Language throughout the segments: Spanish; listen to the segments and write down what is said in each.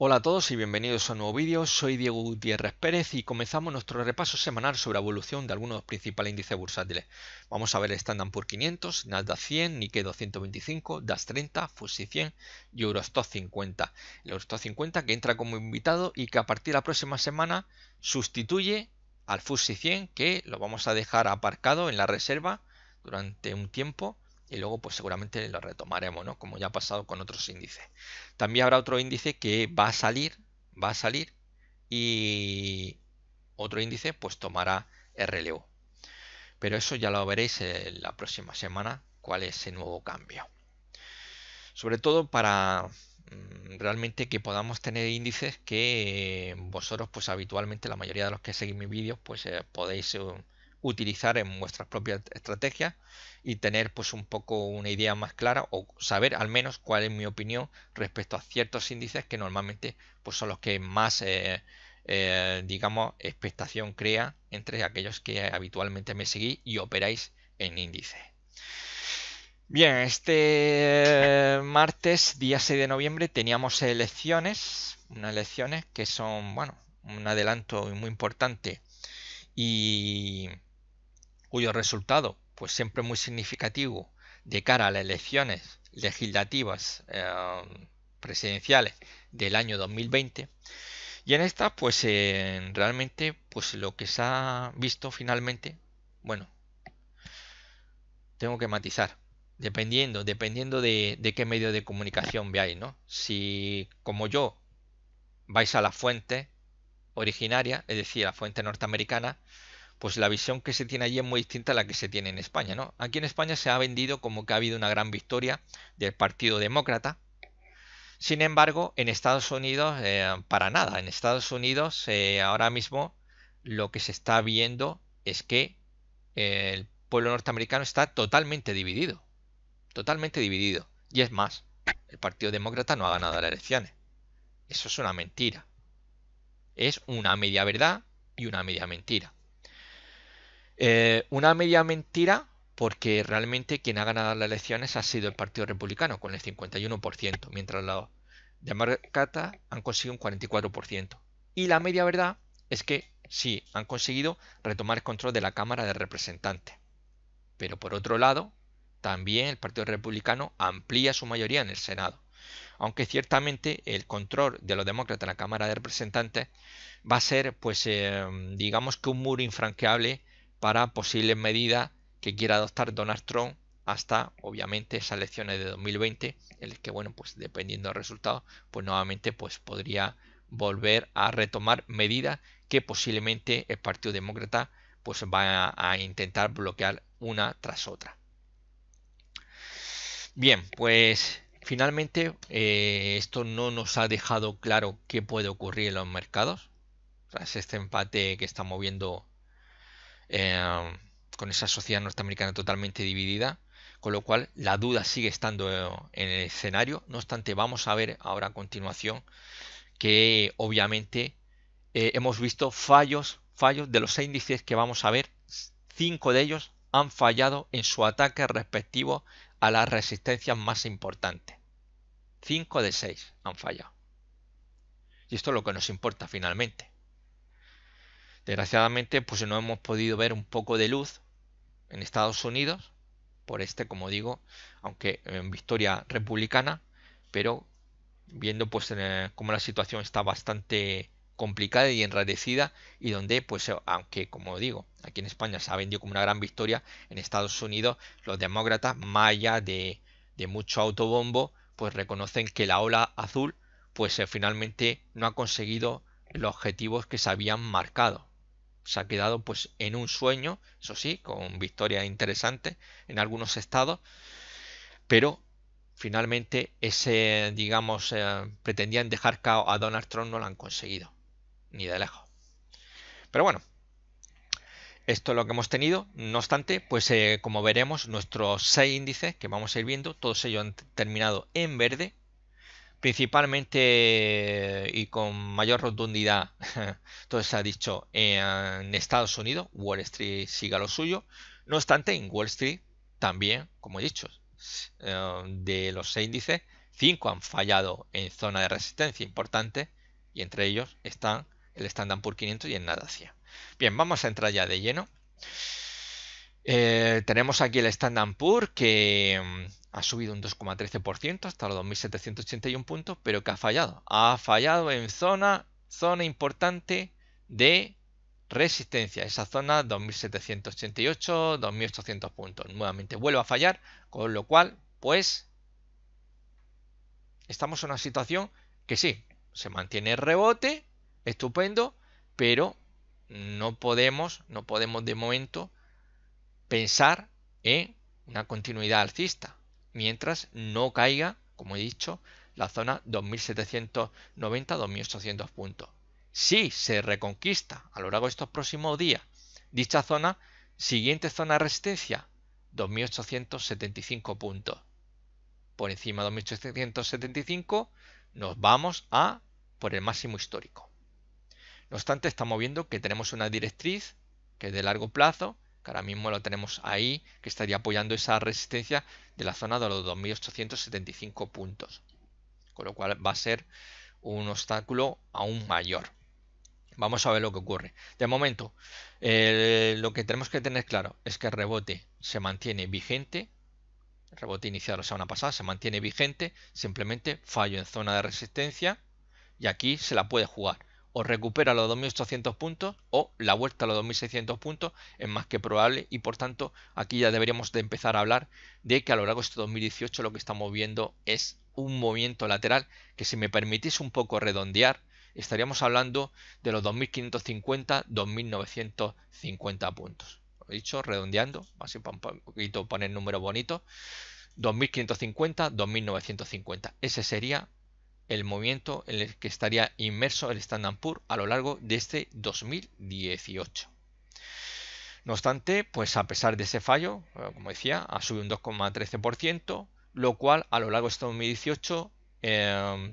Hola a todos y bienvenidos a un nuevo vídeo. Soy Diego Gutiérrez Pérez y comenzamos nuestro repaso semanal sobre la evolución de algunos de los principales índices bursátiles. Vamos a ver el Standard Poor's 500, Nasdaq 100, Nikkei 225, DAX 30, FTSE 100 y Eurostoxx 50. El Eurostoxx 50 que entra como invitado y que a partir de la próxima semana sustituye al FTSE 100, que lo vamos a dejar aparcado en la reserva durante un tiempo y luego pues seguramente lo retomaremos, ¿no? Como ya ha pasado con otros índices. También habrá otro índice que va a salir y otro índice pues tomará el relevo. Pero eso ya lo veréis en la próxima semana, cuál es ese nuevo cambio. Sobre todo para realmente que podamos tener índices que vosotros pues habitualmente, la mayoría de los que seguís mis vídeos, pues podéis utilizar en vuestras propias estrategias y tener pues un poco una idea más clara o saber al menos cuál es mi opinión respecto a ciertos índices que normalmente pues son los que más digamos expectación crea entre aquellos que habitualmente me seguís y operáis en índices. Bien, este martes, día 6 de noviembre, teníamos unas elecciones que son, bueno, un adelanto muy importante y cuyo resultado, pues siempre muy significativo de cara a las elecciones legislativas presidenciales del año 2020. Y en esta, pues realmente, pues lo que se ha visto finalmente, bueno, tengo que matizar. Dependiendo de qué medio de comunicación veáis, ¿no? Si, como yo, vais a la fuente originaria, es decir, a la fuente norteamericana, pues la visión que se tiene allí es muy distinta a la que se tiene en España, ¿no? Aquí en España se ha vendido como que ha habido una gran victoria del Partido Demócrata. Sin embargo, en Estados Unidos, para nada. En Estados Unidos, ahora mismo, lo que se está viendo es que el pueblo norteamericano está totalmente dividido. Totalmente dividido. Y es más, el Partido Demócrata no ha ganado las elecciones. Eso es una mentira. Es una media verdad y una media mentira. Una media mentira porque realmente quien ha ganado las elecciones ha sido el Partido Republicano con el 51%, mientras los demócratas han conseguido un 44%. Y la media verdad es que sí, han conseguido retomar el control de la Cámara de Representantes. Pero por otro lado, también el Partido Republicano amplía su mayoría en el Senado. Aunque ciertamente el control de los demócratas en la Cámara de Representantes va a ser, pues, digamos que un muro infranqueable para posibles medidas que quiera adoptar Donald Trump hasta, obviamente, esas elecciones de 2020, en las que, bueno, pues dependiendo del resultado, pues nuevamente pues podría volver a retomar medidas que posiblemente el Partido Demócrata pues va a intentar bloquear una tras otra. Bien, pues finalmente esto no nos ha dejado claro qué puede ocurrir en los mercados. Tras este empate que está moviendo eh, con esa sociedad norteamericana totalmente dividida, con lo cual la duda sigue estando en el escenario. No obstante, vamos a ver ahora a continuación que obviamente hemos visto fallos de los índices que vamos a ver. 5 de ellos han fallado en su ataque respectivo a las resistencias más importantes. 5 de 6 han fallado. Y esto es lo que nos importa finalmente. Desgraciadamente, pues no hemos podido ver un poco de luz en Estados Unidos por como digo, aunque en victoria republicana, pero viendo pues cómo la situación está bastante complicada y enrarecida y donde pues aunque como digo aquí en España se ha vendido como una gran victoria, en Estados Unidos los demócratas más allá de mucho autobombo pues reconocen que la ola azul pues finalmente no ha conseguido los objetivos que se habían marcado. Se ha quedado pues en un sueño, eso sí, con victorias interesantes en algunos estados, pero finalmente ese, digamos, pretendían dejar cao a Donald Trump, no lo han conseguido, ni de lejos. Pero bueno, esto es lo que hemos tenido. No obstante, pues como veremos, nuestros 6 índices que vamos a ir viendo, todos ellos han terminado en verde, principalmente y con mayor rotundidad, todo se ha dicho en Estados Unidos, Wall Street siga lo suyo. No obstante, en Wall Street también, como he dicho, de los 6 índices, 5 han fallado en zona de resistencia importante y entre ellos están el Standard Poor's 500 y el Nasdaq 100. Bien, vamos a entrar ya de lleno. Tenemos aquí el Standard Poor's que ha subido un 2,13% hasta los 2.781 puntos, pero que ha fallado. Ha fallado en zona importante de resistencia, esa zona 2.788, 2.800 puntos. Nuevamente vuelve a fallar, con lo cual, pues, estamos en una situación que sí, se mantiene el rebote, estupendo, pero no podemos de momento pensar en una continuidad alcista, mientras no caiga, como he dicho, la zona 2.790-2.800 puntos. Si se reconquista a lo largo de estos próximos días dicha zona, siguiente zona de resistencia, 2.875 puntos. Por encima de 2.875 nos vamos a por el máximo histórico. No obstante, estamos viendo que tenemos una directriz que es de largo plazo, que ahora mismo lo tenemos ahí, que estaría apoyando esa resistencia de la zona de los 2.875 puntos. Con lo cual va a ser un obstáculo aún mayor. Vamos a ver lo que ocurre. De momento, lo que tenemos que tener claro es que el rebote se mantiene vigente. El rebote iniciado la semana pasada se mantiene vigente. Simplemente fallo en zona de resistencia. Y aquí se la puede jugar. O recupera los 2.800 puntos o la vuelta a los 2.600 puntos es más que probable y por tanto aquí ya deberíamos de empezar a hablar de que a lo largo de este 2018 lo que estamos viendo es un movimiento lateral que, si me permitís un poco redondear, estaríamos hablando de los 2.550, 2.950 puntos. Lo he dicho redondeando, así para un poquito poner números bonitos. 2.550, 2.950. Ese sería el movimiento en el que estaría inmerso el Standard Poor's a lo largo de este 2018. No obstante, pues a pesar de ese fallo, como decía, ha subido un 2,13%, lo cual a lo largo de este 2018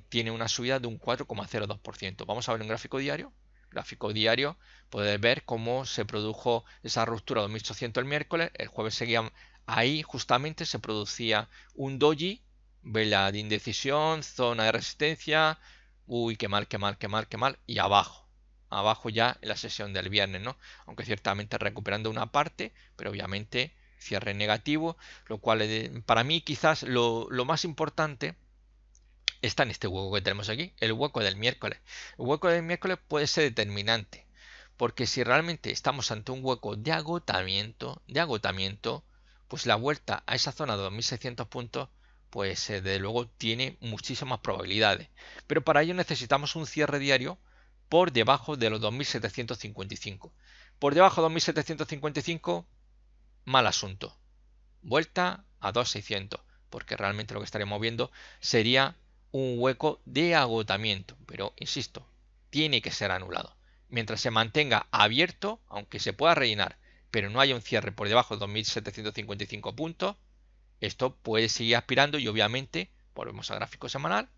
tiene una subida de un 4,02%. Vamos a ver un gráfico diario. Gráfico diario, podéis ver cómo se produjo esa ruptura 2.800 el miércoles, el jueves seguían ahí, justamente se producía un doji, vela de indecisión, zona de resistencia, uy, qué mal, qué mal, qué mal, qué mal, y abajo ya en la sesión del viernes, ¿no? Aunque ciertamente recuperando una parte, pero obviamente cierre negativo, lo cual para mí quizás lo más importante está en este hueco que tenemos aquí, el hueco del miércoles. El hueco del miércoles puede ser determinante, porque si realmente estamos ante un hueco de agotamiento, pues la vuelta a esa zona de 2.600 puntos, pues de luego tiene muchísimas probabilidades. Pero para ello necesitamos un cierre diario por debajo de los 2.755. Por debajo de 2.755, mal asunto. Vuelta a 2.600, porque realmente lo que estaríamos viendo sería un hueco de agotamiento, pero insisto, tiene que ser anulado. Mientras se mantenga abierto, aunque se pueda rellenar, pero no haya un cierre por debajo de 2.755 puntos, esto puede seguir aspirando y obviamente, volvemos al gráfico semanal,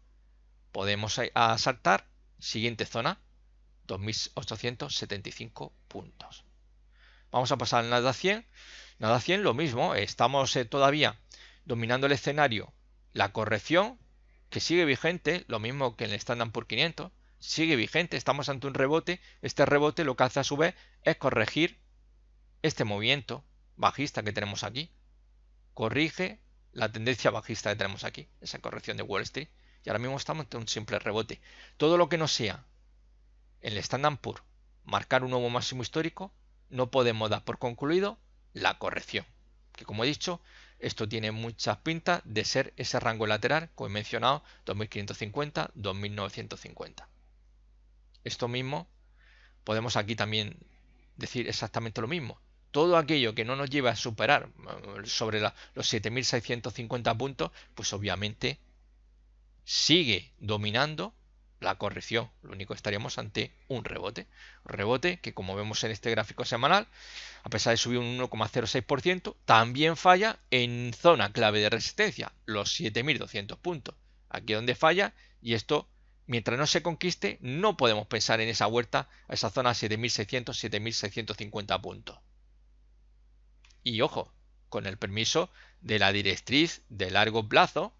podemos saltar siguiente zona, 2.875 puntos. Vamos a pasar al Nasdaq 100. Nasdaq 100 lo mismo, estamos todavía dominando el escenario, la corrección que sigue vigente, lo mismo que en el Standard Poor's 500, sigue vigente, estamos ante un rebote. Este rebote lo que hace a su vez es corregir este movimiento bajista que tenemos aquí, corrige la tendencia bajista que tenemos aquí, esa corrección de Wall Street, y ahora mismo estamos ante un simple rebote. Todo lo que no sea en el Standard Poor's marcar un nuevo máximo histórico, no podemos dar por concluido la corrección, que como he dicho, esto tiene muchas pintas de ser ese rango lateral, como he mencionado, 2.550, 2.950. Esto mismo podemos aquí también decir exactamente lo mismo. Todo aquello que no nos lleve a superar sobre los 7.650 puntos, pues obviamente sigue dominando la corrección. Lo único que estaríamos ante un rebote. Rebote que, como vemos en este gráfico semanal, a pesar de subir un 1,06%, también falla en zona clave de resistencia, los 7.200 puntos. Aquí es donde falla, y esto, mientras no se conquiste, no podemos pensar en esa vuelta a esa zona 7.600, 7.650 puntos. Y ojo, con el permiso de la directriz de largo plazo,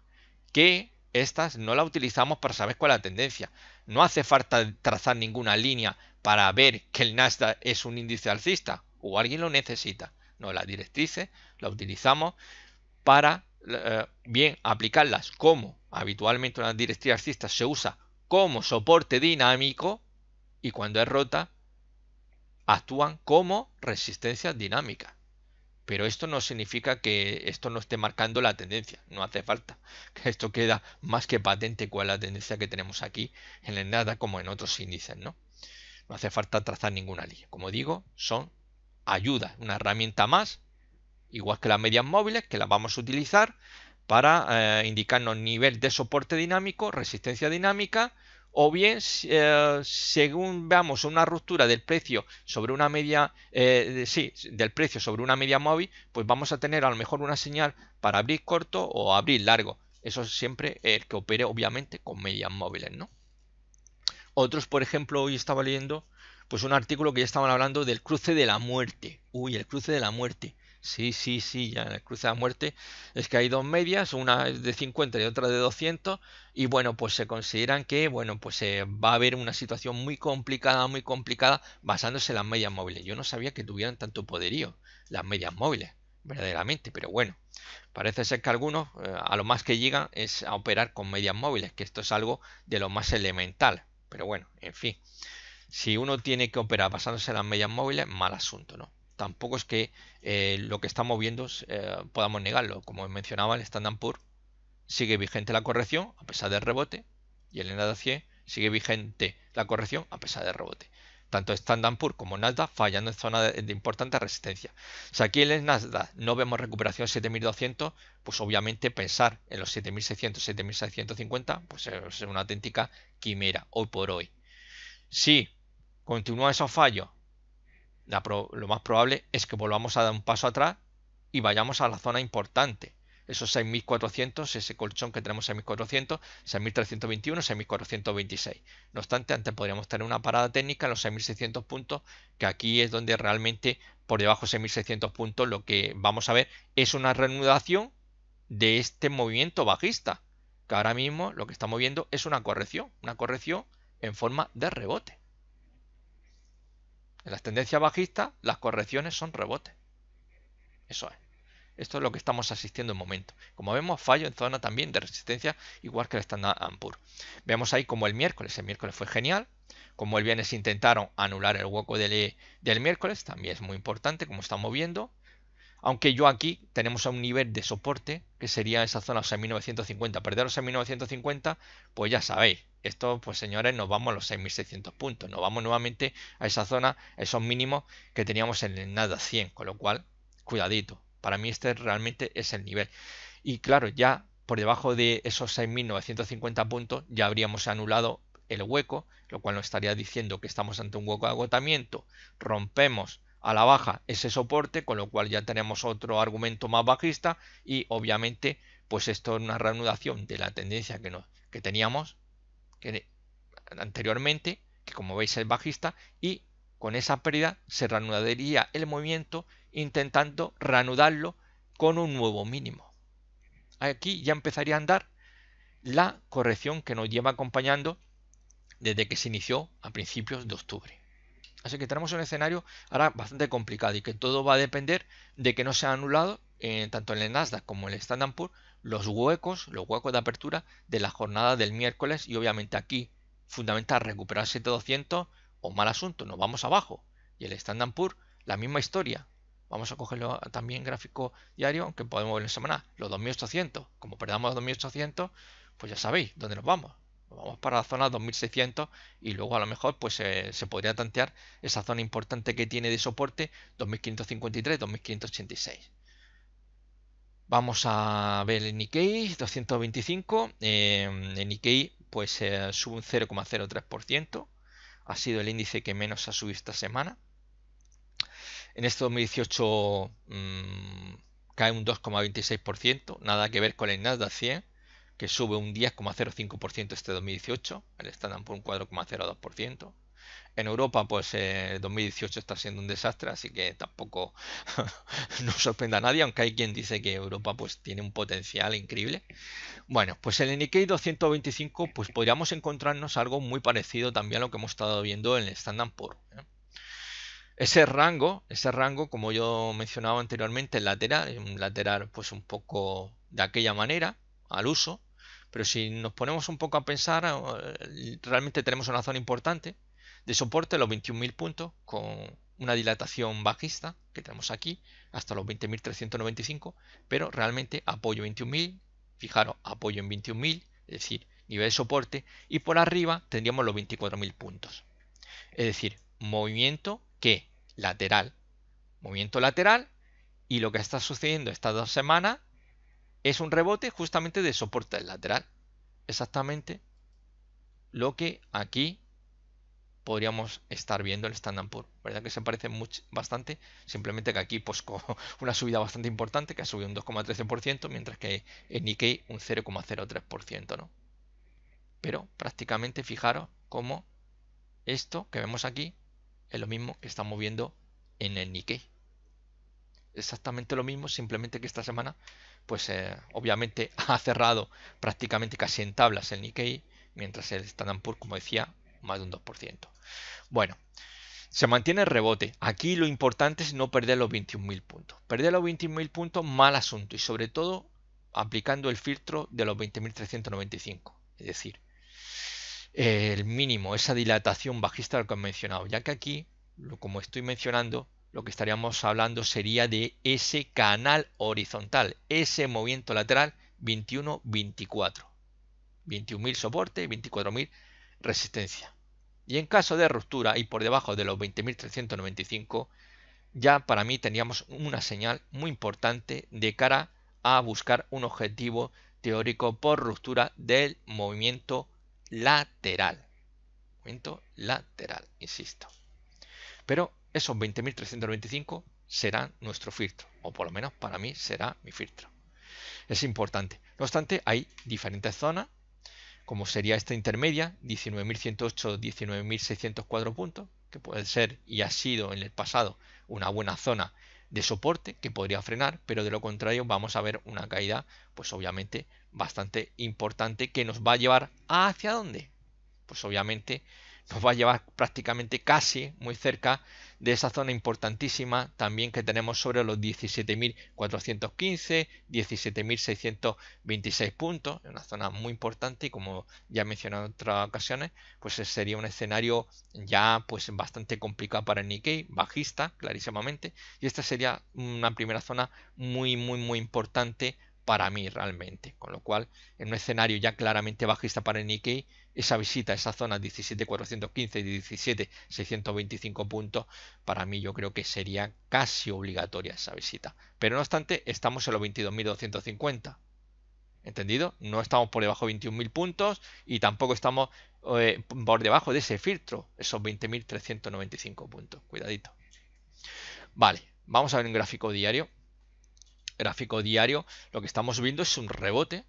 que estas no las utilizamos para saber cuál es la tendencia. No hace falta trazar ninguna línea para ver que el Nasdaq es un índice alcista o alguien lo necesita. No, las directrices las utilizamos para bien aplicarlas como habitualmente una directriz alcista se usa como soporte dinámico y cuando es rota actúan como resistencia dinámica. Pero esto no significa que esto no esté marcando la tendencia, no hace falta. Esto queda más que patente cuál es la tendencia que tenemos aquí en el Nasdaq como en otros índices, ¿no? No hace falta trazar ninguna línea. Como digo, son ayudas, una herramienta más, igual que las medias móviles, que las vamos a utilizar para indicarnos nivel de soporte dinámico, resistencia dinámica, o bien según veamos una ruptura del precio sobre una media del precio sobre una media móvil, pues vamos a tener a lo mejor una señal para abrir corto o abrir largo. Eso es siempre el que opere obviamente con medias móviles, ¿no? Otros, por ejemplo, hoy estaba leyendo pues un artículo que ya estaban hablando del cruce de la muerte. Uy, el cruce de la muerte. Sí, sí, sí, ya en el cruce de la muerte es que hay dos medias, una es de 50 y otra de 200 y bueno, pues se consideran que bueno, pues va a haber una situación muy complicada basándose en las medias móviles. Yo no sabía que tuvieran tanto poderío las medias móviles, verdaderamente, pero bueno, parece ser que algunos a lo más que llegan es a operar con medias móviles, que esto es algo de lo más elemental. Pero bueno, en fin, si uno tiene que operar basándose en las medias móviles, mal asunto, ¿no? Tampoco es que lo que estamos viendo podamos negarlo. Como mencionaba, el Standard Poor's sigue vigente la corrección a pesar del rebote y el Nasdaq 100 sigue vigente la corrección a pesar del rebote. Tanto Standard Poor's como Nasdaq fallando en zona de importante resistencia. Si aquí en el Nasdaq no vemos recuperación 7200, pues obviamente pensar en los 7600, 7650, pues es una auténtica quimera hoy por hoy. Si continúan esos fallos, lo más probable es que volvamos a dar un paso atrás y vayamos a la zona importante. Esos 6400, ese colchón que tenemos en 6400, 6321, 6426. No obstante, antes podríamos tener una parada técnica en los 6600 puntos, que aquí es donde realmente por debajo de 6600 puntos lo que vamos a ver es una reanudación de este movimiento bajista, que ahora mismo lo que estamos viendo es una corrección en forma de rebote. En las tendencias bajistas, las correcciones son rebotes. Eso es. Esto es lo que estamos asistiendo en momento. Como vemos, fallo en zona también de resistencia, igual que el Standard & Poor's. Vemos ahí como el miércoles fue genial. Como el viernes intentaron anular el hueco del miércoles, también es muy importante, como estamos viendo. Aunque yo aquí tenemos a un nivel de soporte, que sería esa zona 6.950. Perder los 6.950, pues ya sabéis. Esto, pues señores, nos vamos a los 6.600 puntos. Nos vamos nuevamente a esa zona, a esos mínimos que teníamos en el Nasdaq 100. Con lo cual, cuidadito. Para mí este realmente es el nivel. Y claro, ya por debajo de esos 6.950 puntos ya habríamos anulado el hueco, lo cual nos estaría diciendo que estamos ante un hueco de agotamiento. Rompemos a la baja ese soporte, con lo cual ya tenemos otro argumento más bajista y obviamente pues esto es una reanudación de la tendencia que teníamos anteriormente, que como veis es bajista, y con esa pérdida se reanudaría el movimiento intentando reanudarlo con un nuevo mínimo. Aquí ya empezaría a andar la corrección que nos lleva acompañando desde que se inició a principios de octubre. Así que tenemos un escenario ahora bastante complicado y que todo va a depender de que no se han anulado tanto en el Nasdaq como en el Standard Poor's los huecos de apertura de la jornada del miércoles y obviamente aquí fundamental recuperar 7200 o mal asunto, nos vamos abajo. Y el Standard Poor's la misma historia. Vamos a cogerlo también gráfico diario, aunque podemos ver en semana, los 2800. Como perdamos los 2800, pues ya sabéis dónde nos vamos. Vamos para la zona 2600 y luego a lo mejor pues se podría tantear esa zona importante que tiene de soporte 2553, 2586. Vamos a ver el Nikkei 225. El Nikkei pues sube un 0,03%. Ha sido el índice que menos ha subido esta semana. En este 2018 cae un 2,26%. Nada que ver con el Nasdaq 100, que sube un 10,05% este 2018, el Standard Poor's un 4,02%. En Europa, pues 2018 está siendo un desastre, así que tampoco nos sorprenda a nadie, aunque hay quien dice que Europa pues tiene un potencial increíble. Bueno, pues en el Nikkei 225 pues podríamos encontrarnos algo muy parecido también a lo que hemos estado viendo en el Standard Poor's, ¿eh? Ese rango, como yo mencionaba anteriormente, es lateral, un lateral pues un poco de aquella manera, al uso, pero si nos ponemos un poco a pensar, realmente tenemos una zona importante de soporte, los 21.000 puntos, con una dilatación bajista que tenemos aquí, hasta los 20.395, pero realmente apoyo 21.000, fijaros, apoyo en 21.000, es decir, nivel de soporte, y por arriba tendríamos los 24.000 puntos. Es decir, movimiento que movimiento lateral, y lo que está sucediendo estas 2 semanas es un rebote justamente de soporte del lateral. Exactamente lo que aquí podríamos estar viendo el Standard Poor's, ¿verdad? Que se parece bastante, simplemente que aquí pues con una subida bastante importante, que ha subido un 2,13%, mientras que en Nikkei un 0,03%, ¿no? Pero prácticamente fijaros cómo esto que vemos aquí es lo mismo que estamos viendo en el Nikkei. Exactamente lo mismo, simplemente que esta semana pues obviamente ha cerrado prácticamente casi en tablas el Nikkei, mientras el Standard Poor's, como decía, más de un 2%. Bueno, se mantiene el rebote. Aquí lo importante es no perder los 21.000 puntos. Perder los 21.000 puntos, mal asunto, y sobre todo aplicando el filtro de los 20.395. Es decir, el mínimo, esa dilatación bajista que he mencionado, ya que aquí, como estoy mencionando, lo que estaríamos hablando sería de ese canal horizontal, ese movimiento lateral 21-24. 21.000 soporte, 24.000 resistencia. Y en caso de ruptura y por debajo de los 20.395, ya para mí teníamos una señal muy importante de cara a buscar un objetivo teórico por ruptura del movimiento lateral. Movimiento lateral, insisto. Pero esos 20.395 serán nuestro filtro, o por lo menos para mí será mi filtro. Es importante. No obstante, hay diferentes zonas, como sería esta intermedia, 19.108, 19.604 puntos, que puede ser y ha sido en el pasado una buena zona de soporte que podría frenar, pero de lo contrario vamos a ver una caída, pues obviamente bastante importante, que nos va a llevar ¿hacia dónde? Pues obviamente nos va a llevar prácticamente casi muy cerca de esa zona importantísima también que tenemos sobre los 17.415, 17.626 puntos, una zona muy importante, y como ya he mencionado en otras ocasiones, pues sería un escenario ya pues bastante complicado para el Nikkei, bajista clarísimamente, y esta sería una primera zona muy importante para mí realmente, con lo cual en un escenario ya claramente bajista para el Nikkei, esa visita a esa zona 17.415 y 17.625 puntos, para mí yo creo que sería casi obligatoria esa visita. Pero no obstante, estamos en los 22.250. ¿Entendido? No estamos por debajo de 21.000 puntos y tampoco estamos por debajo de ese filtro, esos 20.395 puntos. Cuidadito. Vale, vamos a ver un gráfico diario. Gráfico diario, lo que estamos viendo es un rebote.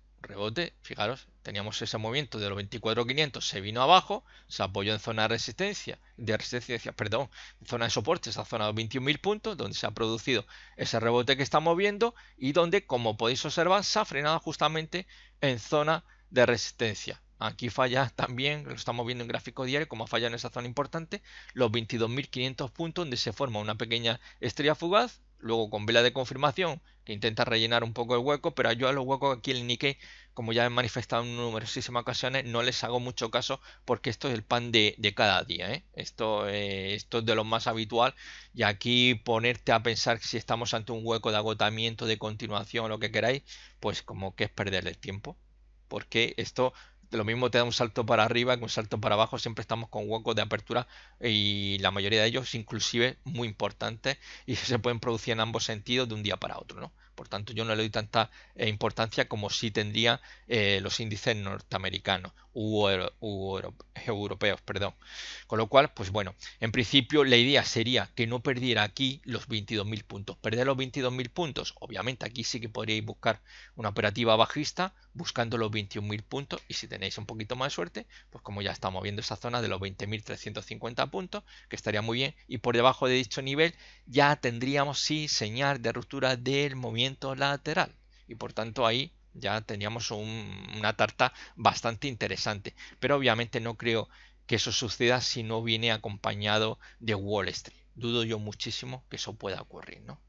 Fijaros, teníamos ese movimiento de los 24.500, se vino abajo, se apoyó en zona de resistencia, en zona de soporte, esa zona de 21.000 puntos, donde se ha producido ese rebote que estamos viendo y donde, como podéis observar, se ha frenado justamente en zona de resistencia. Aquí falla también, lo estamos viendo en gráfico diario, como falla en esa zona importante, los 22.500 puntos, donde se forma una pequeña estrella fugaz, luego con vela de confirmación que intenta rellenar un poco el hueco, pero yo a los huecos aquí en el Nikkei, como ya he manifestado en numerosísimas ocasiones, no les hago mucho caso porque esto es el pan de cada día, ¿eh? Esto es de lo más habitual, y aquí ponerte a pensar si estamos ante un hueco de agotamiento, de continuación o lo que queráis, pues como que es perder el tiempo, porque esto de lo mismo te da un salto para arriba que un salto para abajo, siempre estamos con huecos de apertura y la mayoría de ellos inclusive muy importantes y se pueden producir en ambos sentidos de un día para otro, ¿no? Por tanto, yo no le doy tanta importancia como sí tendría los índices norteamericanos u europeos, perdón. Con lo cual, pues bueno, en principio la idea sería que no perdiera aquí los 22.000 puntos. Perder los 22.000 puntos, obviamente aquí sí que podríais buscar una operativa bajista, buscando los 21.000 puntos, y si tenéis un poquito más de suerte, pues como ya estamos viendo esa zona de los 20.350 puntos, que estaría muy bien, y por debajo de dicho nivel ya tendríamos sí señal de ruptura del movimiento lateral, y por tanto ahí ya tendríamos una tarta bastante interesante, pero obviamente no creo que eso suceda si no viene acompañado de Wall Street. Dudo yo muchísimo que eso pueda ocurrir, ¿no?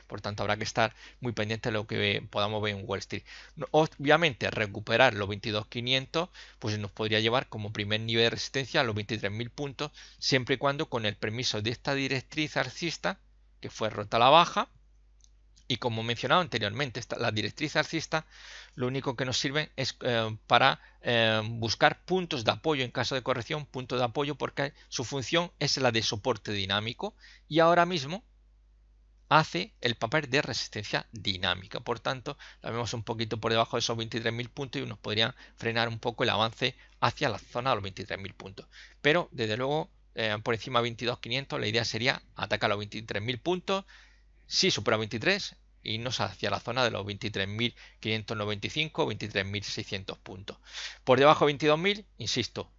Por tanto, habrá que estar muy pendiente de lo que podamos ver en Wall Street. Obviamente, recuperar los 22.500 pues nos podría llevar como primer nivel de resistencia a los 23.000 puntos, siempre y cuando con el permiso de esta directriz alcista, que fue rota a la baja. Y como mencionado anteriormente, la directriz alcista lo único que nos sirve es para buscar puntos de apoyo en caso de corrección, puntos de apoyo porque su función es la de soporte dinámico y ahora mismo hace el papel de resistencia dinámica. Por tanto, la vemos un poquito por debajo de esos 23.000 puntos y nos podría frenar un poco el avance hacia la zona de los 23.000 puntos. Pero, desde luego, por encima de 22.500, la idea sería atacar los 23.000 puntos. Si supera 23, irnos hacia la zona de los 23.595, 23.600 puntos. Por debajo de 22.000, insisto,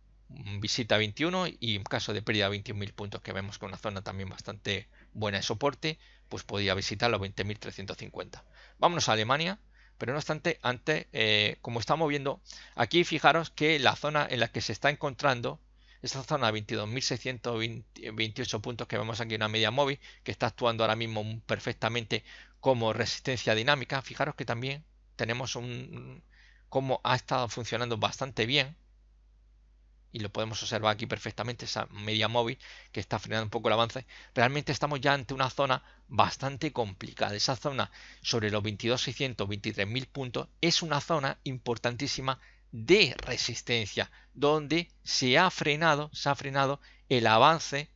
visita 21 y en caso de pérdida de 21.000 puntos, que vemos que es una zona también bastante buena de soporte, pues podría visitar los 20.350. Vámonos a Alemania, pero no obstante, antes, como estamos viendo, aquí fijaros que la zona en la que se está encontrando, esta zona de 22.628 puntos que vemos aquí en una media móvil, que está actuando ahora mismo perfectamente como resistencia dinámica, fijaros que también tenemos como ha estado funcionando bastante bien, y lo podemos observar aquí perfectamente, esa media móvil que está frenando un poco el avance. Realmente estamos ya ante una zona bastante complicada. Esa zona sobre los 22.600, 23.000 puntos es una zona importantísima de resistencia, donde se ha frenado el avance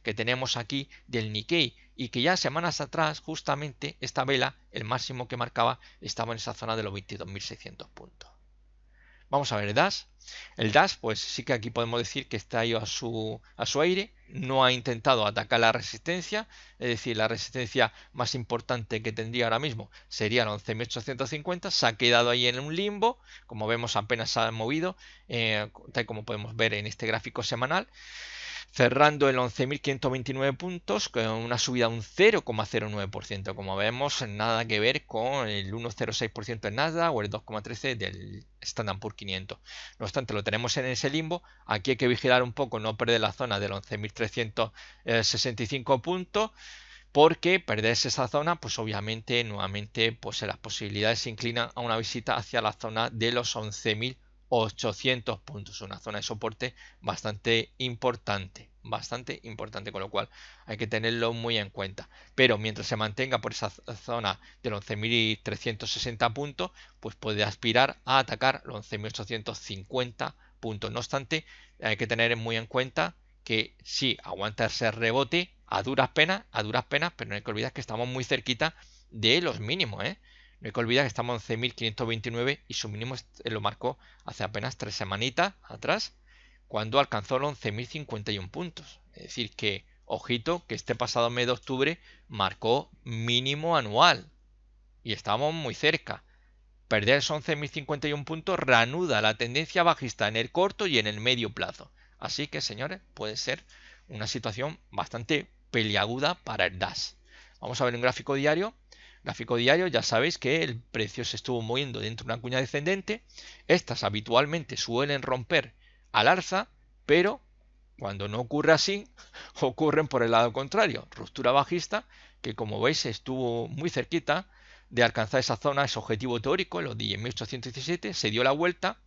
que tenemos aquí del Nikkei, y que ya semanas atrás justamente esta vela, el máximo que marcaba, estaba en esa zona de los 22.600 puntos. Vamos a ver el DAX. El DAX, pues sí que aquí podemos decir que está ahí a su aire, no ha intentado atacar la resistencia, es decir, la resistencia más importante que tendría ahora mismo sería el 11.850, se ha quedado ahí en un limbo, como vemos apenas se ha movido, tal como podemos ver en este gráfico semanal, cerrando en 11.529 puntos con una subida de un 0,09%. Como vemos, nada que ver con el 1,06% en Nasdaq o el 2,13% del Standard Poor's 500. No obstante, lo tenemos en ese limbo. Aquí hay que vigilar un poco, no perder la zona del 11.365 puntos, porque perderse esa zona, pues obviamente nuevamente pues las posibilidades se inclinan a una visita hacia la zona de los 11.800 puntos, una zona de soporte bastante importante, con lo cual hay que tenerlo muy en cuenta. Pero mientras se mantenga por esa zona de los 11.360 puntos, pues puede aspirar a atacar los 11.850 puntos. No obstante, hay que tener muy en cuenta que sí aguanta ese rebote a duras penas, pero no hay que olvidar que estamos muy cerquita de los mínimos, No hay que olvidar que estamos en 11.529 y su mínimo lo marcó hace apenas 3 semanitas atrás, cuando alcanzó los 11.051 puntos. Es decir que, ojito, que este pasado mes de octubre marcó mínimo anual y estamos muy cerca. Perder esos 11.051 puntos reanuda la tendencia bajista en el corto y en el medio plazo. Así que, señores, puede ser una situación bastante peliaguda para el DAX. Vamos a ver un gráfico diario. Gráfico diario, ya sabéis que el precio se estuvo moviendo dentro de una cuña descendente. Estas habitualmente suelen romper al alza, pero cuando no ocurre así, ocurren por el lado contrario. Ruptura bajista, que como veis estuvo muy cerquita de alcanzar esa zona, ese objetivo teórico, los 10.817, se dio la vuelta,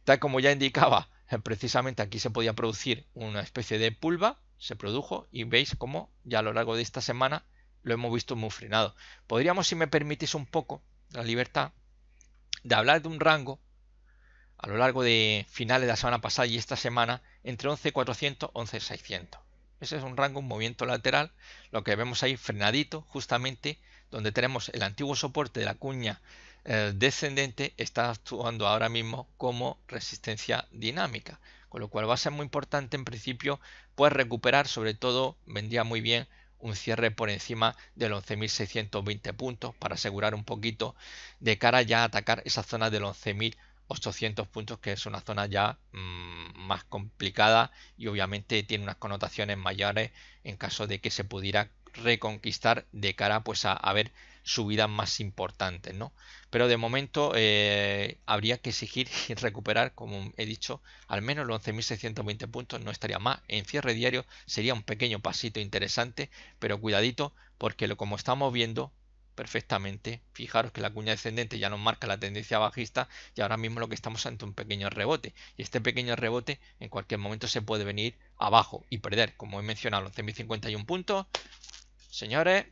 tal como ya indicaba, precisamente aquí se podía producir una especie de pullback, se produjo y veis cómo ya a lo largo de esta semana lo hemos visto muy frenado. Podríamos, si me permitís un poco la libertad, de hablar de un rango a lo largo de finales de la semana pasada y esta semana entre 11.400 y 11.600. Ese es un rango, un movimiento lateral, lo que vemos ahí frenadito, justamente donde tenemos el antiguo soporte de la cuña descendente, está actuando ahora mismo como resistencia dinámica, con lo cual va a ser muy importante en principio pues recuperar, sobre todo vendría muy bien un cierre por encima de los 11.620 puntos para asegurar un poquito de cara ya a atacar esa zona de los 11.800 puntos, que es una zona ya más complicada y obviamente tiene unas connotaciones mayores en caso de que se pudiera reconquistar de cara pues a ver subidas más importantes, ¿no? Pero de momento habría que exigir y recuperar, como he dicho, al menos los 11.620 puntos. No estaría más. En cierre diario sería un pequeño pasito interesante, pero cuidadito porque como estamos viendo perfectamente, fijaros que la cuña descendente ya nos marca la tendencia bajista y ahora mismo lo que estamos ante un pequeño rebote, y este pequeño rebote en cualquier momento se puede venir abajo y perder, como he mencionado, los 11.051 puntos. Señores,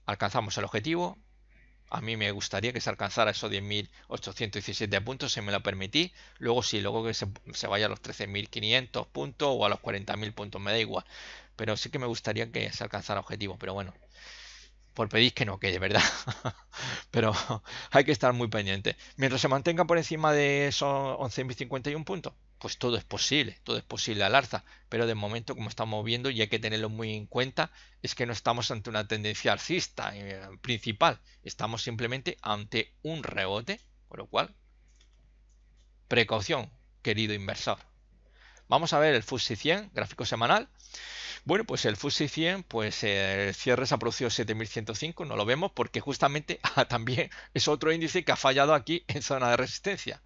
alcanzamos el objetivo. A mí me gustaría que se alcanzara esos 10.817 puntos, si me lo permití. Luego sí, luego que se vaya a los 13.500 puntos o a los 40.000 puntos, me da igual. Pero sí que me gustaría que se alcanzara el objetivo. Pero bueno, por pedir que no quede, ¿verdad? Pero hay que estar muy pendiente. Mientras se mantenga por encima de esos 11.051 puntos, pues todo es posible al alza. Pero de momento, como estamos viendo, y hay que tenerlo muy en cuenta, es que no estamos ante una tendencia alcista principal. Estamos simplemente ante un rebote, por lo cual, precaución, querido inversor. Vamos a ver el FTSE 100, gráfico semanal. Bueno, pues el FTSE 100, pues el cierre se ha producido 7.105, no lo vemos porque justamente también es otro índice que ha fallado aquí en zona de resistencia.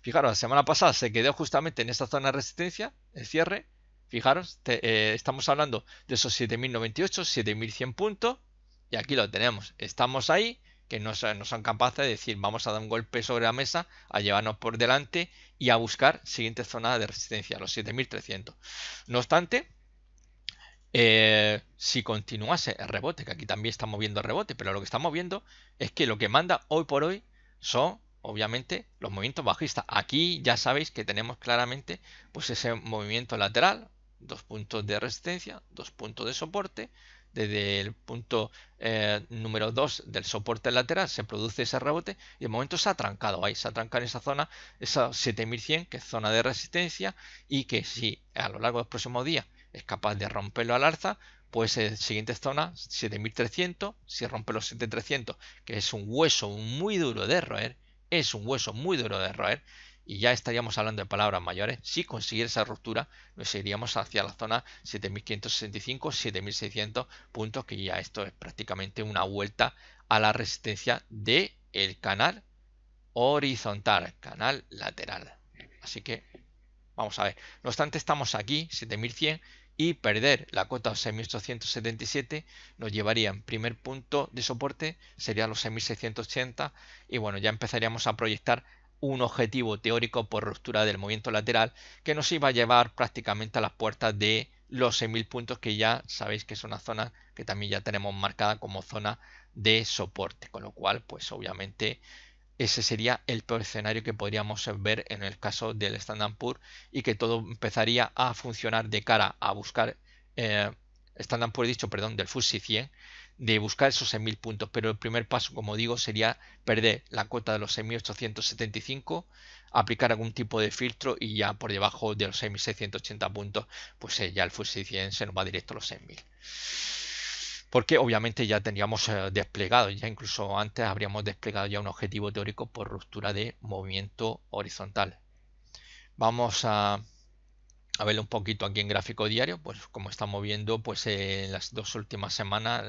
Fijaros, la semana pasada se quedó justamente en esta zona de resistencia, el cierre. Fijaros, estamos hablando de esos 7.098, 7.100 puntos y aquí lo tenemos. Estamos ahí, que no son capaces de decir vamos a dar un golpe sobre la mesa, a llevarnos por delante y a buscar siguiente zona de resistencia, los 7.300. No obstante, si continuase el rebote, que aquí también estamos viendo el rebote, pero lo que estamos viendo es que lo que manda hoy por hoy son obviamente los movimientos bajistas. Aquí ya sabéis que tenemos claramente pues ese movimiento lateral, 2 puntos de resistencia, 2 puntos de soporte. Desde el punto número 2 del soporte lateral se produce ese rebote y de momento se ha trancado ahí, se ha trancado en esa zona, esa 7100, que es zona de resistencia, y que si a lo largo del próximo día es capaz de romperlo al alza, pues en siguiente zona 7300, si rompe los 7300, que es un hueso muy duro de roer, es un hueso muy duro de roer, y ya estaríamos hablando de palabras mayores. Si consiguiera esa ruptura, nos iríamos hacia la zona 7565, 7600 puntos, que ya esto es prácticamente una vuelta a la resistencia del canal horizontal, canal lateral. Así que vamos a ver. No obstante, estamos aquí, 7100, y perder la cota 6.877 nos llevaría en primer punto de soporte, sería los 6.680, y bueno, ya empezaríamos a proyectar un objetivo teórico por ruptura del movimiento lateral que nos iba a llevar prácticamente a las puertas de los 6.000 puntos, que ya sabéis que es una zona que también ya tenemos marcada como zona de soporte, con lo cual pues obviamente ese sería el peor escenario que podríamos ver en el caso del Standard & Poor's, y que todo empezaría a funcionar de cara a buscar Standard & Poor's, dicho, perdón, del FTSE 100, de buscar esos 6.000 puntos. Pero el primer paso, como digo, sería perder la cota de los 6.875, aplicar algún tipo de filtro, y ya por debajo de los 6.680 puntos, pues ya el FTSE 100 se nos va directo a los 6.000. Porque obviamente ya tendríamos desplegado, ya incluso antes habríamos desplegado ya un objetivo teórico por ruptura de movimiento horizontal. Vamos a verlo un poquito aquí en gráfico diario. Pues como estamos viendo, pues en las dos últimas semanas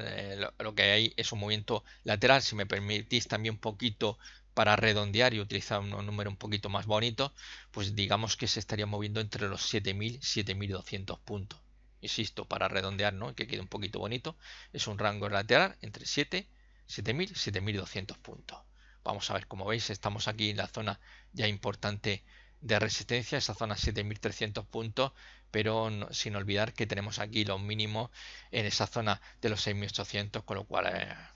lo que hay es un movimiento lateral. Si me permitís también un poquito para redondear y utilizar un número un poquito más bonito, pues digamos que se estaría moviendo entre los 7.000 y 7.200 puntos. Insisto, para redondear, ¿no?, que quede un poquito bonito, es un rango lateral entre 7.000 y 7.200 puntos. Vamos a ver, como veis, estamos aquí en la zona ya importante de resistencia, esa zona 7.300 puntos, pero sin olvidar que tenemos aquí los mínimos en esa zona de los 6.800, con lo cual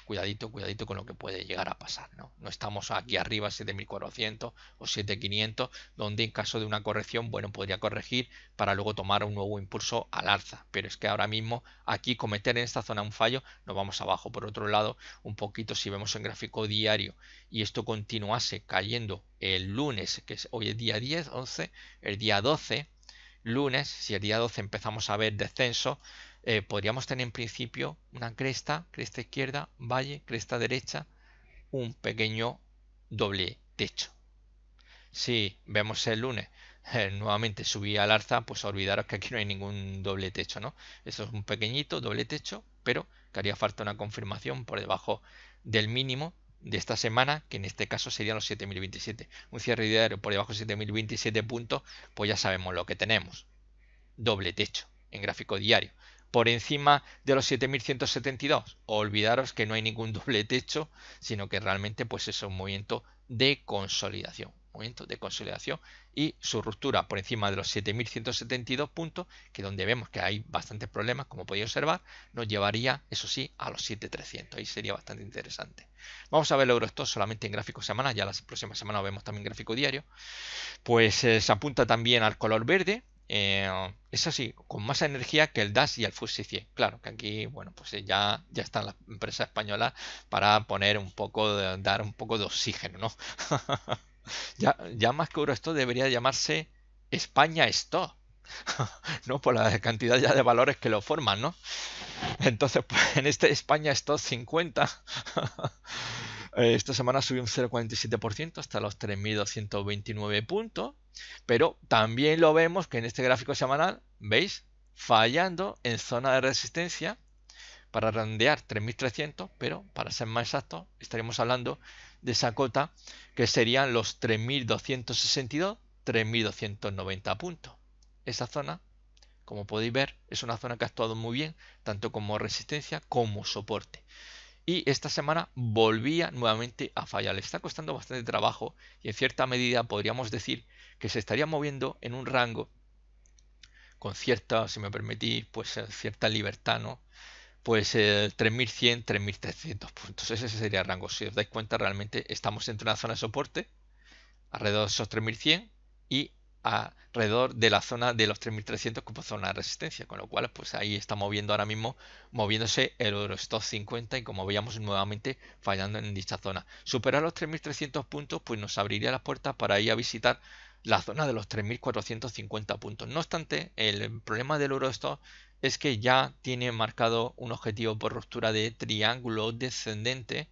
cuidadito con lo que puede llegar a pasar, ¿no? No estamos aquí arriba 7.400 o 7.500, donde en caso de una corrección, bueno, podría corregir para luego tomar un nuevo impulso al alza, pero es que ahora mismo aquí cometer en esta zona un fallo, nos vamos abajo. Por otro lado, un poquito, si vemos en gráfico diario y esto continuase cayendo el lunes, que es hoy el día 10, 11, el día 12, lunes, si el día 12 empezamos a ver descenso, podríamos tener en principio una cresta izquierda, valle, cresta derecha, un pequeño doble techo. Si vemos el lunes nuevamente subir al alza, pues olvidaros que aquí no hay ningún doble techo, ¿no? Esto es un pequeñito doble techo, pero que haría falta una confirmación por debajo del mínimo de esta semana, que en este caso serían los 7027. Un cierre diario por debajo de 7027 puntos, pues ya sabemos lo que tenemos. Doble techo en gráfico diario. Por encima de los 7172, olvidaros que no hay ningún doble techo, sino que realmente pues es un movimiento de consolidación. Y su ruptura por encima de los 7172 puntos, que donde vemos que hay bastantes problemas, como podéis observar, nos llevaría, eso sí, a los 7300. Ahí sería bastante interesante. Vamos a ver el Eurostoxx solamente en gráfico semanal, ya la próxima semana lo vemos también en gráfico diario. Pues se apunta también al color verde. Es así, con más energía que el DAX y el FTSE 100. Claro que aquí, bueno, pues ya están las empresas españolas para poner un poco, dar un poco de oxígeno, ¿no? Ya más que Eurostoxx debería llamarse España Stock, ¿no? Por la cantidad ya de valores que lo forman, ¿no? Entonces, pues en este España Stock 50, esta semana subió un 0,47% hasta los 3.229 puntos, pero también lo vemos que en este gráfico semanal, ¿veis? Fallando en zona de resistencia para redondear 3.300, pero para ser más exactos, estaríamos hablando de esa cota que serían los 3.262, 3.290 puntos. Esa zona, como podéis ver, es una zona que ha actuado muy bien, tanto como resistencia como soporte. Y esta semana volvía nuevamente a fallar. Le está costando bastante trabajo y en cierta medida podríamos decir que se estaría moviendo en un rango con cierta, si me permitís, pues cierta libertad, ¿no? Pues 3100, 3300 puntos. Ese sería el rango. Si os dais cuenta, realmente estamos entre una zona de soporte, alrededor de esos 3100, y alrededor de la zona de los 3300 como zona de resistencia, con lo cual pues ahí está moviendo ahora mismo, moviéndose el Eurostoxx 50 y como veíamos nuevamente fallando en dicha zona. Superar los 3300 puntos pues nos abriría las puertas para ir a visitar la zona de los 3450 puntos. No obstante, el problema del Eurostoxx es que ya tiene marcado un objetivo por ruptura de triángulo descendente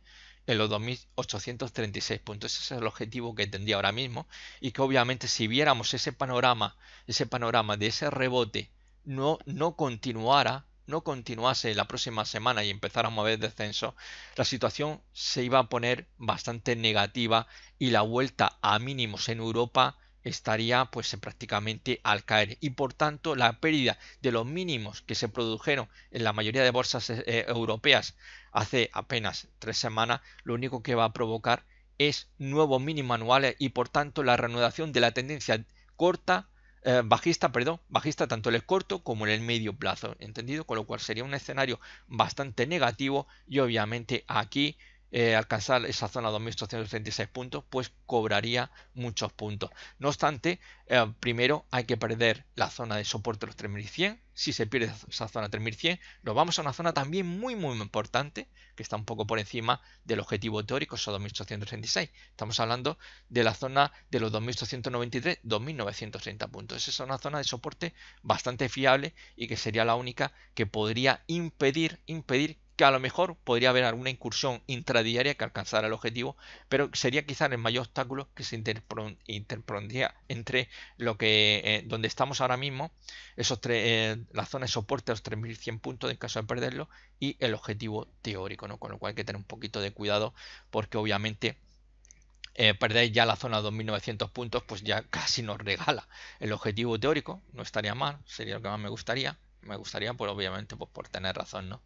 en los 2.836 puntos. Ese es el objetivo que tendría ahora mismo y que obviamente si viéramos ese panorama de ese rebote no continuase la próxima semana y empezáramos a ver descenso, la situación se iba a poner bastante negativa y la vuelta a mínimos en Europa estaría pues prácticamente al caer y por tanto la pérdida de los mínimos que se produjeron en la mayoría de bolsas europeas hace apenas 3 semanas, lo único que va a provocar es nuevos mínimos anuales y por tanto la reanudación de la tendencia corta, bajista tanto en el corto como en el medio plazo, ¿entendido? Con lo cual sería un escenario bastante negativo y obviamente aquí alcanzar esa zona 2.836 puntos, pues cobraría muchos puntos. No obstante, primero hay que perder la zona de soporte de los 3.100. Si se pierde esa zona 3.100, nos vamos a una zona también muy importante, que está un poco por encima del objetivo teórico, esos 2.836. Estamos hablando de la zona de los 2.893, 2.930 puntos. Esa es una zona de soporte bastante fiable y que sería la única que podría impedir que a lo mejor podría haber alguna incursión intradiaria que alcanzara el objetivo, pero sería quizá el mayor obstáculo que se interpondría entre lo que donde estamos ahora mismo, la zona de soporte a los 3.100 puntos en caso de perderlo, y el objetivo teórico, ¿no? Con lo cual hay que tener un poquito de cuidado porque obviamente perdéis ya la zona de 2.900 puntos, pues ya casi nos regala el objetivo teórico. No estaría mal, sería lo que más me gustaría. Pues obviamente pues por tener razón, ¿no?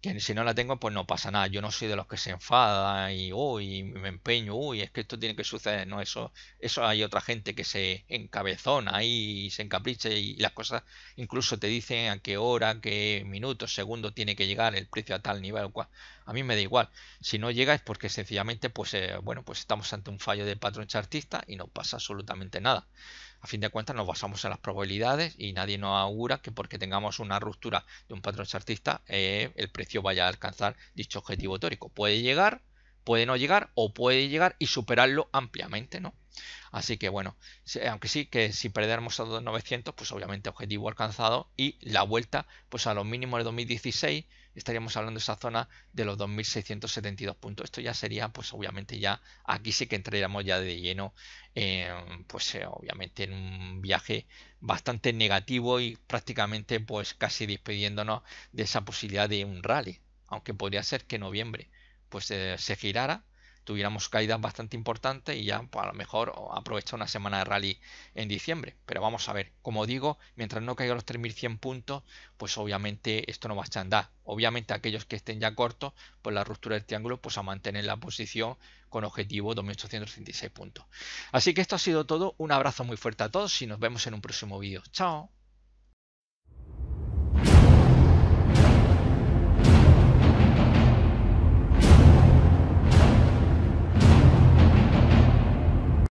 Que si no la tengo, pues no pasa nada. Yo no soy de los que se enfada y uy, me empeño, uy, es que esto tiene que suceder. No, eso hay otra gente que se encabezona y se encapricha y las cosas incluso te dicen a qué hora, qué minutos, segundos tiene que llegar el precio a tal nivel. A mí me da igual. Si no llega es porque sencillamente, pues bueno, pues estamos ante un fallo de patrón chartista y no pasa absolutamente nada. A fin de cuentas nos basamos en las probabilidades y nadie nos augura que porque tengamos una ruptura de un patrón chartista el precio vaya a alcanzar dicho objetivo teórico. Puede llegar, puede no llegar o puede llegar y superarlo ampliamente, ¿no? Así que bueno, aunque sí que si perdiéramos a 2.900, pues obviamente objetivo alcanzado y la vuelta pues a los mínimos de 2016 estaríamos hablando de esa zona de los 2.672 puntos. Esto ya sería pues obviamente ya aquí sí que entraríamos ya de lleno pues obviamente en un viaje bastante negativo y prácticamente pues casi despidiéndonos de esa posibilidad de un rally, aunque podría ser que en noviembre pues se girara, tuviéramos caídas bastante importantes y ya pues, a lo mejor aprovecha una semana de rally en diciembre. Pero vamos a ver, como digo, mientras no caiga los 3.100 puntos, pues obviamente esto no va a andar. Obviamente aquellos que estén ya cortos, pues la ruptura del triángulo, pues a mantener la posición con objetivo 2.836 puntos. Así que esto ha sido todo. Un abrazo muy fuerte a todos y nos vemos en un próximo vídeo. Chao.